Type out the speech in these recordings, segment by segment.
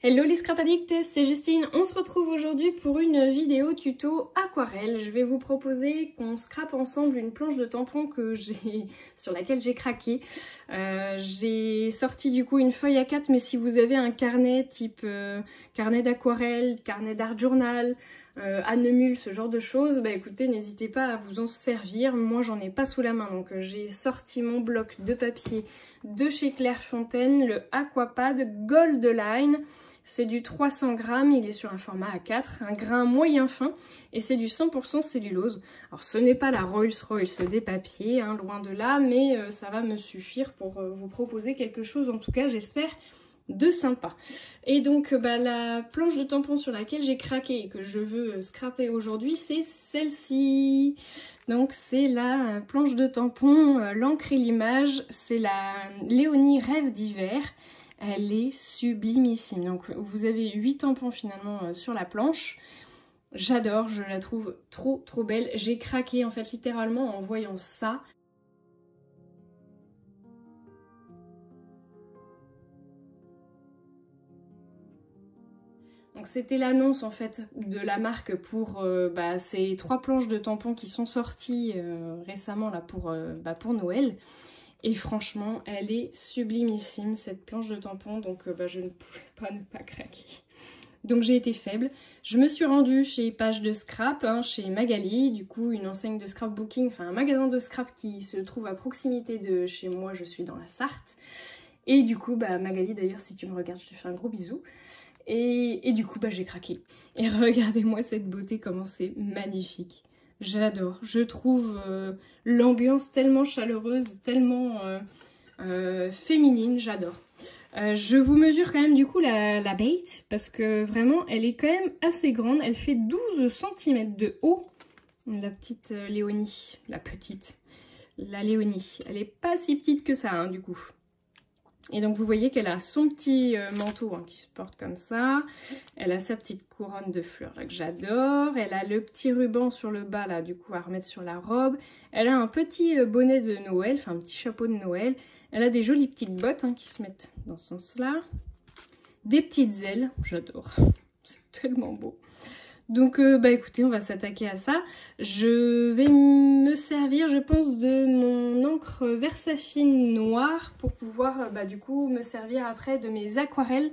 Hello les scrap addicts, c'est Justine. On se retrouve aujourd'hui pour une vidéo tuto aquarelle. Je vais vous proposer qu'on scrape ensemble une planche de tampon sur laquelle j'ai craqué. J'ai sorti du coup une feuille A4, mais si vous avez un carnet type carnet d'aquarelle, carnet d'art journal, Annemule, ce genre de choses, bah écoutez, n'hésitez pas à vous en servir. Moi j'en ai pas sous la main, donc j'ai sorti mon bloc de papier de chez Clairefontaine, le Aquapad Gold Line. C'est du 300 grammes, il est sur un format A4, un grain moyen fin, et c'est du 100% cellulose. Alors ce n'est pas la Rolls-Royce des papiers, hein, loin de là, mais ça va me suffire pour vous proposer quelque chose, en tout cas j'espère, de sympa. Et donc la planche de tampon sur laquelle j'ai craqué et que je veux scraper aujourd'hui, c'est celle-ci. Donc c'est la planche de tampon, l'encre et l'image, c'est la Léonie Rêve d'hiver. Elle est sublimissime. Donc vous avez 8 tampons finalement sur la planche. J'adore, je la trouve trop belle. J'ai craqué en fait littéralement en voyant ça. Donc c'était l'annonce en fait de la marque pour ces 3 planches de tampons qui sont sorties récemment là pour Noël. Et franchement, elle est sublimissime cette planche de tampon, donc je ne pouvais pas ne pas craquer. Donc j'ai été faible. Je me suis rendue chez Page de Scrap, chez Magali, du coup une enseigne de scrapbooking, enfin un magasin de scrap qui se trouve à proximité de chez moi, je suis dans la Sarthe. Et du coup, Magali d'ailleurs, si tu me regardes, je te fais un gros bisou. Et du coup, j'ai craqué. Et regardez-moi cette beauté, comment c'est magnifique. J'adore, je trouve l'ambiance tellement chaleureuse, tellement féminine, j'adore. Je vous mesure quand même du coup la bête, parce que vraiment elle est quand même assez grande, elle fait 12 cm de haut, la petite Léonie, la Léonie, elle est pas si petite que ça du coup. Et donc vous voyez qu'elle a son petit manteau qui se porte comme ça. Elle a sa petite couronne de fleurs là, que j'adore. Elle a le petit ruban sur le bas là, du coup à remettre sur la robe. Elle a un petit bonnet de Noël, enfin un petit chapeau de Noël. Elle a des jolies petites bottes qui se mettent dans ce sens-là. Des petites ailes, j'adore. C'est tellement beau. Donc écoutez, on va s'attaquer à ça. Je vais me servir, je pense, de mon encre Versafine noire pour pouvoir du coup me servir après de mes aquarelles.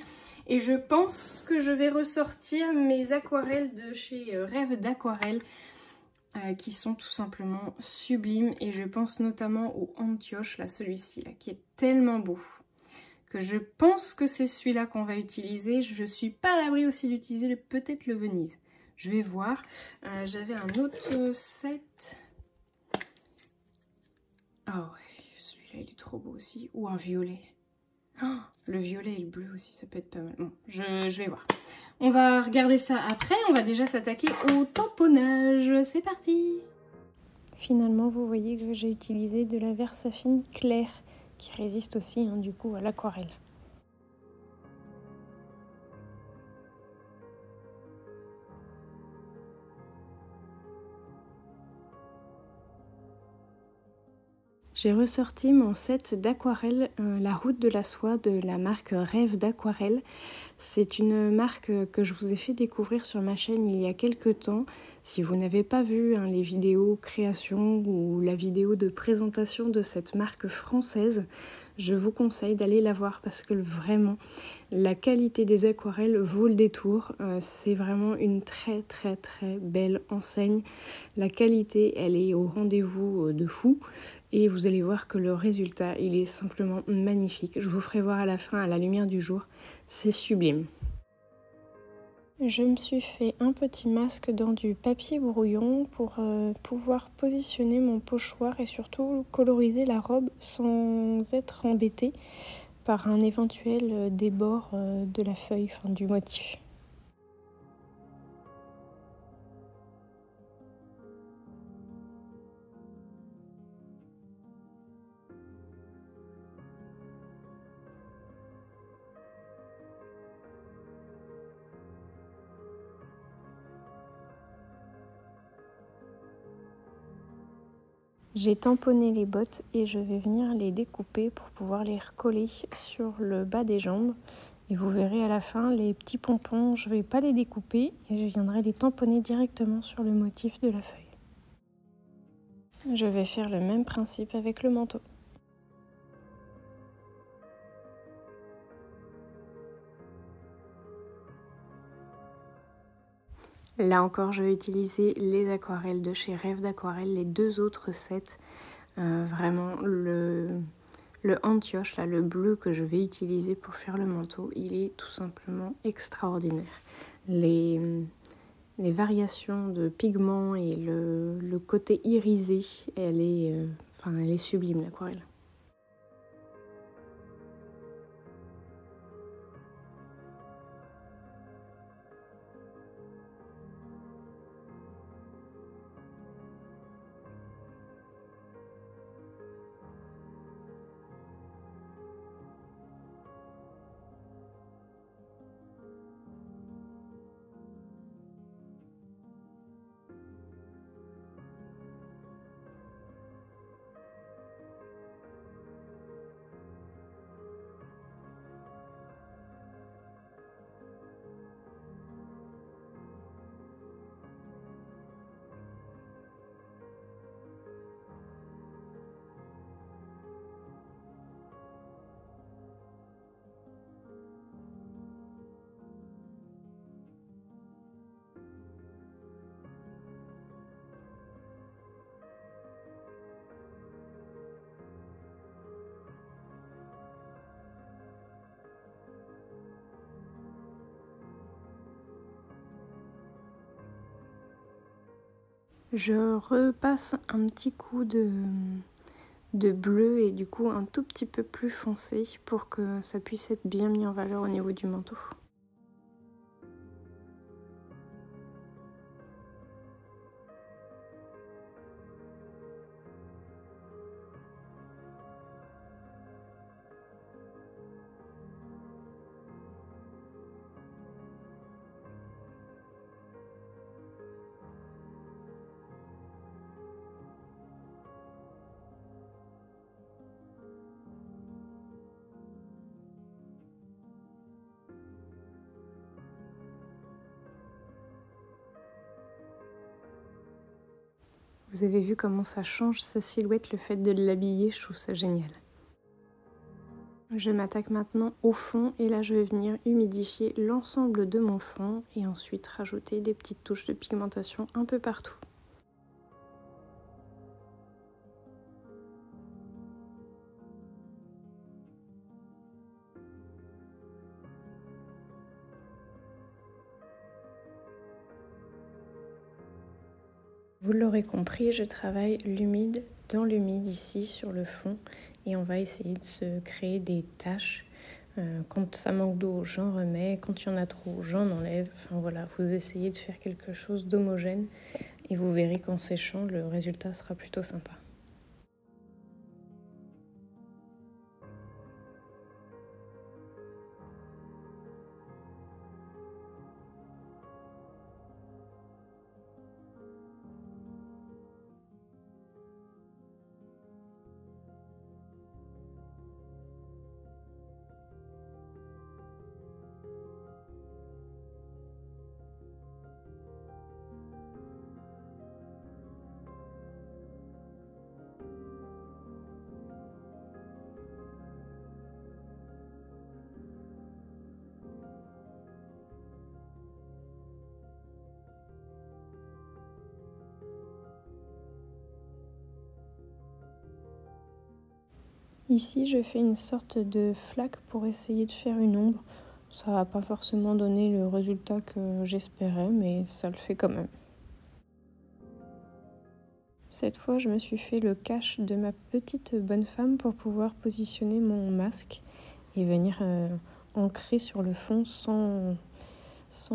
Et je pense que je vais ressortir mes aquarelles de chez Rêve d'Aquarelle qui sont tout simplement sublimes. Et je pense notamment au Antioche, là, celui-ci, là, qui est tellement beau. Que je pense que c'est celui-là qu'on va utiliser. Je suis pas à l'abri aussi d'utiliser peut-être le Venise. Je vais voir. J'avais un autre set. Ah ouais, celui-là il est trop beau aussi. Ou un violet. Oh, le violet et le bleu aussi, ça peut être pas mal. Bon, je vais voir. On va regarder ça après. On va déjà s'attaquer au tamponnage. C'est parti. Finalement, vous voyez que j'ai utilisé de la Versafine claire qui résiste aussi du coup à l'aquarelle. J'ai ressorti mon set d'aquarelle, la route de la soie de la marque Rêve d'Aquarelle. C'est une marque que je vous ai fait découvrir sur ma chaîne il y a quelques temps. Si vous n'avez pas vu les vidéos création ou la vidéo de présentation de cette marque française, je vous conseille d'aller la voir parce que vraiment, la qualité des aquarelles vaut le détour. C'est vraiment une très belle enseigne. La qualité, elle est au rendez-vous de fou. Et vous allez voir que le résultat, il est simplement magnifique. Je vous ferai voir à la fin, à la lumière du jour. C'est sublime. Je me suis fait un petit masque dans du papier brouillon pour pouvoir positionner mon pochoir et surtout coloriser la robe sans être embêtée par un éventuel débord de la feuille, enfin du motif. J'ai tamponné les bottes et je vais venir les découper pour pouvoir les recoller sur le bas des jambes Et vous verrez à la fin, les petits pompons, je ne vais pas les découper et je viendrai les tamponner directement sur le motif de la feuille. Je vais faire le même principe avec le manteau. Là encore, je vais utiliser les aquarelles de chez Rêve d'Aquarelle, les 2 autres sets. Vraiment, le Antioche, là, le bleu que je vais utiliser pour faire le manteau, il est tout simplement extraordinaire. Les variations de pigments et le côté irisé, elle est sublime, l'aquarelle. Je repasse un petit coup de bleu et du coup un tout petit peu plus foncé pour que ça puisse être bien mis en valeur au niveau du manteau. Vous avez vu comment ça change sa silhouette, le fait de l'habiller, je trouve ça génial. Je m'attaque maintenant au fond et là je vais venir humidifier l'ensemble de mon fond et ensuite rajouter des petites touches de pigmentation un peu partout. Vous l'aurez compris, je travaille l'humide dans l'humide ici sur le fond et on va essayer de se créer des taches. Quand ça manque d'eau, j'en remets. Quand il y en a trop, j'en enlève. Enfin voilà, vous essayez de faire quelque chose d'homogène et vous verrez qu'en séchant, le résultat sera plutôt sympa. Ici, je fais une sorte de flaque pour essayer de faire une ombre. Ça va pas forcément donner le résultat que j'espérais, mais ça le fait quand même. Cette fois, je me suis fait le cache de ma petite bonne femme pour pouvoir positionner mon masque et venir ancrer sur le fond sans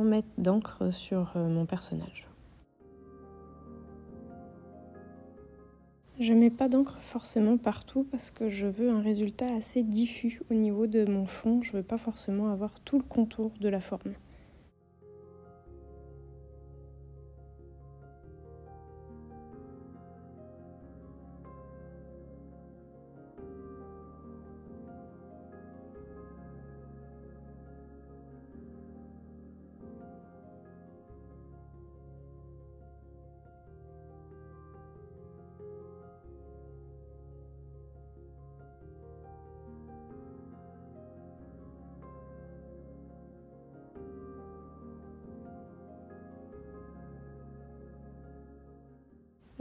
mettre d'encre sur mon personnage. Je mets pas d'encre forcément partout parce que je veux un résultat assez diffus au niveau de mon fond. Je veux pas forcément avoir tout le contour de la forme.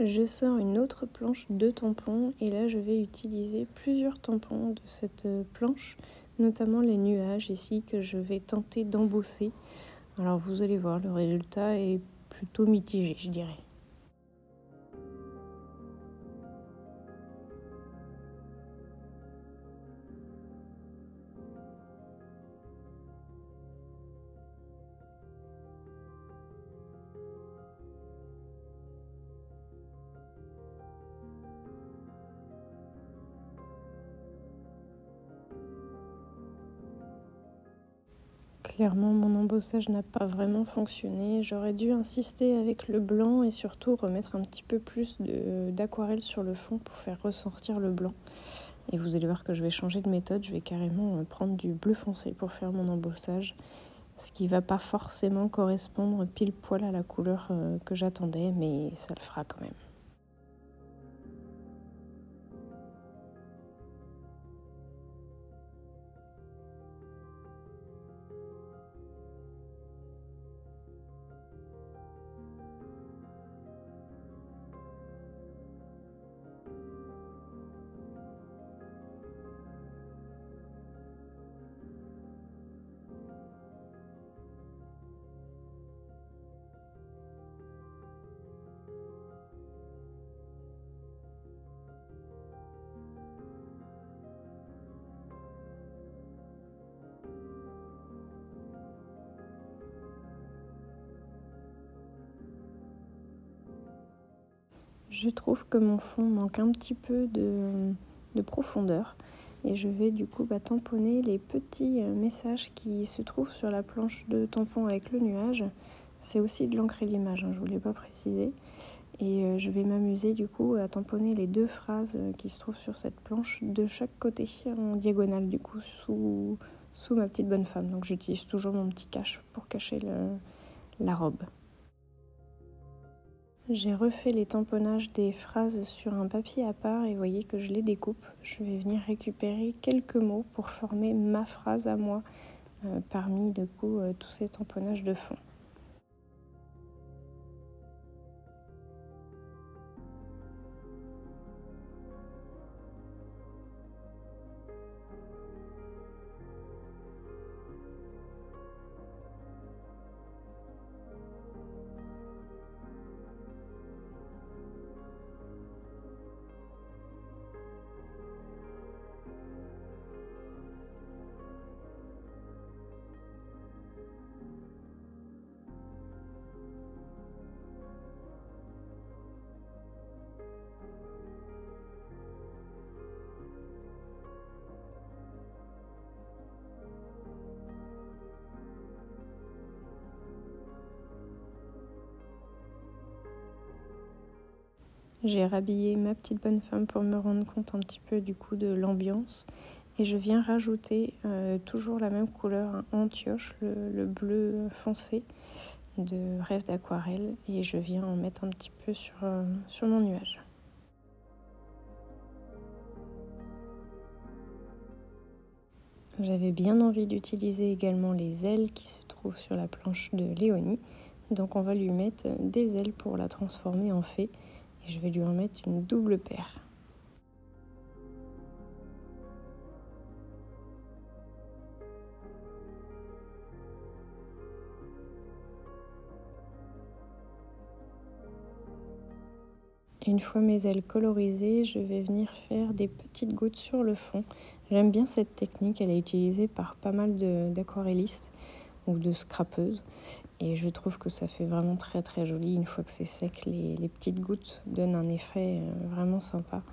Je sors une autre planche de tampons et là je vais utiliser plusieurs tampons de cette planche, notamment les nuages ici que je vais tenter d'embosser. Alors vous allez voir, le résultat est plutôt mitigé, je dirais. Clairement, mon embossage n'a pas vraiment fonctionné. J'aurais dû insister avec le blanc et surtout remettre un petit peu plus d'aquarelle sur le fond pour faire ressortir le blanc. Et vous allez voir que je vais changer de méthode. Je vais carrément prendre du bleu foncé pour faire mon embossage. Ce qui ne va pas forcément correspondre pile poil à la couleur que j'attendais, mais ça le fera quand même. Je trouve que mon fond manque un petit peu de profondeur et je vais du coup tamponner les petits messages qui se trouvent sur la planche de tampon avec le nuage. C'est aussi de l'encre et l'image, je ne vous l'ai pas précisé. Et je vais m'amuser du coup à tamponner les 2 phrases qui se trouvent sur cette planche de chaque côté, en diagonale du coup, sous ma petite bonne femme. Donc j'utilise toujours mon petit cache pour cacher la robe. J'ai refait les tamponnages des phrases sur un papier à part et vous voyez que je les découpe. Je vais venir récupérer quelques mots pour former ma phrase à moi parmi du coup tous ces tamponnages de fond. J'ai rhabillé ma petite bonne femme pour me rendre compte un petit peu du coup de l'ambiance. Et je viens rajouter toujours la même couleur, un antioche, le bleu foncé de Rêve d'aquarelle. Et je viens en mettre un petit peu sur mon nuage. J'avais bien envie d'utiliser également les ailes qui se trouvent sur la planche de Léonie. Donc on va lui mettre des ailes pour la transformer en fée. Et je vais lui en mettre une double paire. Une fois mes ailes colorisées, je vais venir faire des petites gouttes sur le fond. J'aime bien cette technique, elle est utilisée par pas mal d'aquarellistes ou de scrapeuses. Et je trouve que ça fait vraiment très très joli. Une fois que c'est sec, les petites gouttes donnent un effet vraiment sympa.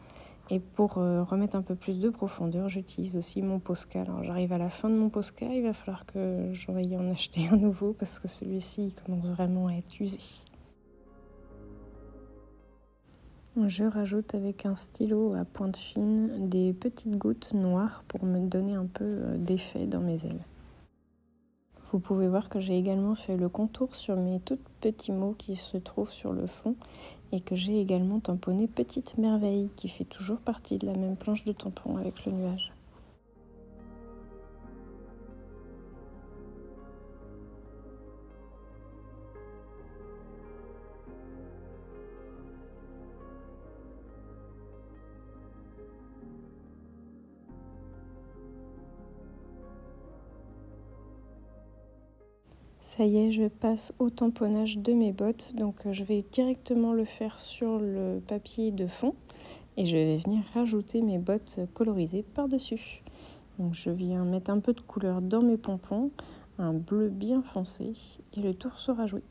Et pour remettre un peu plus de profondeur, j'utilise aussi mon Posca. Alors j'arrive à la fin de mon Posca, il va falloir que j'aille en acheter un nouveau parce que celui-ci commence vraiment à être usé. Je rajoute avec un stylo à pointe fine des petites gouttes noires pour me donner un peu d'effet dans mes ailes. Vous pouvez voir que j'ai également fait le contour sur mes tout petits mots qui se trouvent sur le fond et que j'ai également tamponné Petite Merveille qui fait toujours partie de la même planche de tampon avec le nuage. Ça y est, je passe au tamponnage de mes bottes. Donc je vais directement le faire sur le papier de fond et je vais venir rajouter mes bottes colorisées par-dessus. Donc je viens mettre un peu de couleur dans mes pompons, un bleu bien foncé et le tour sera joué.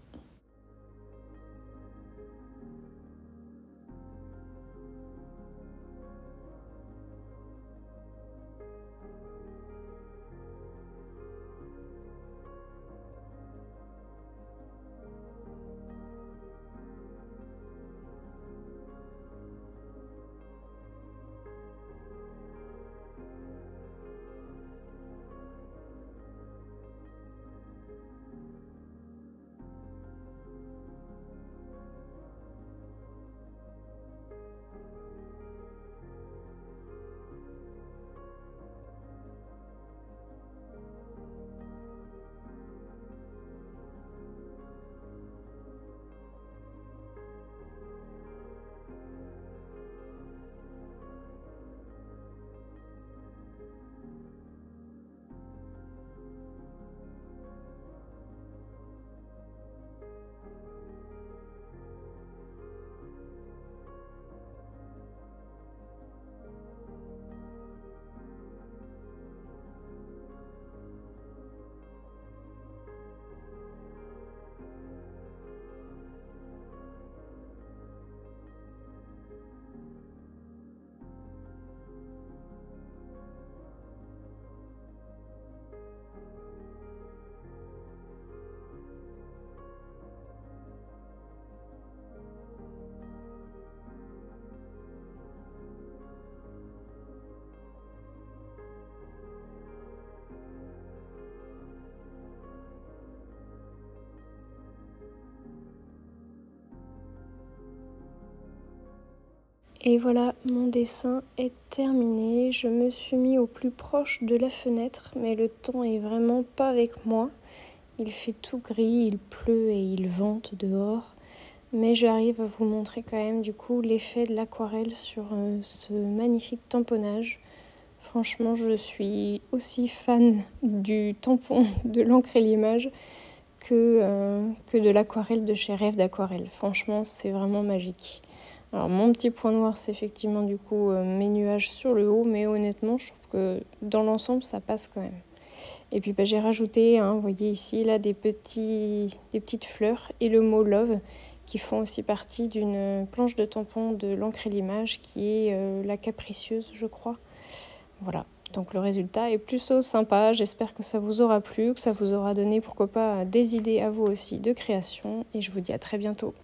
Et voilà, mon dessin est terminé. Je me suis mis au plus proche de la fenêtre, mais le temps est vraiment pas avec moi. Il fait tout gris, il pleut et il vente dehors. Mais j'arrive à vous montrer quand même du coup l'effet de l'aquarelle sur ce magnifique tamponnage. Franchement, je suis aussi fan du tampon de l'encre et l'image que de l'aquarelle de chez Rêve d'Aquarelle. Franchement, c'est vraiment magique. Alors mon petit point noir, c'est effectivement du coup mes nuages sur le haut, mais honnêtement, je trouve que dans l'ensemble, ça passe quand même. Et puis j'ai rajouté, vous voyez ici, là, des petites fleurs et le mot Love qui font aussi partie d'une planche de tampon de l'encre et l'image qui est la capricieuse, je crois. Voilà, donc le résultat est plutôt sympa. J'espère que ça vous aura plu, que ça vous aura donné, pourquoi pas, des idées à vous aussi de création. Et je vous dis à très bientôt.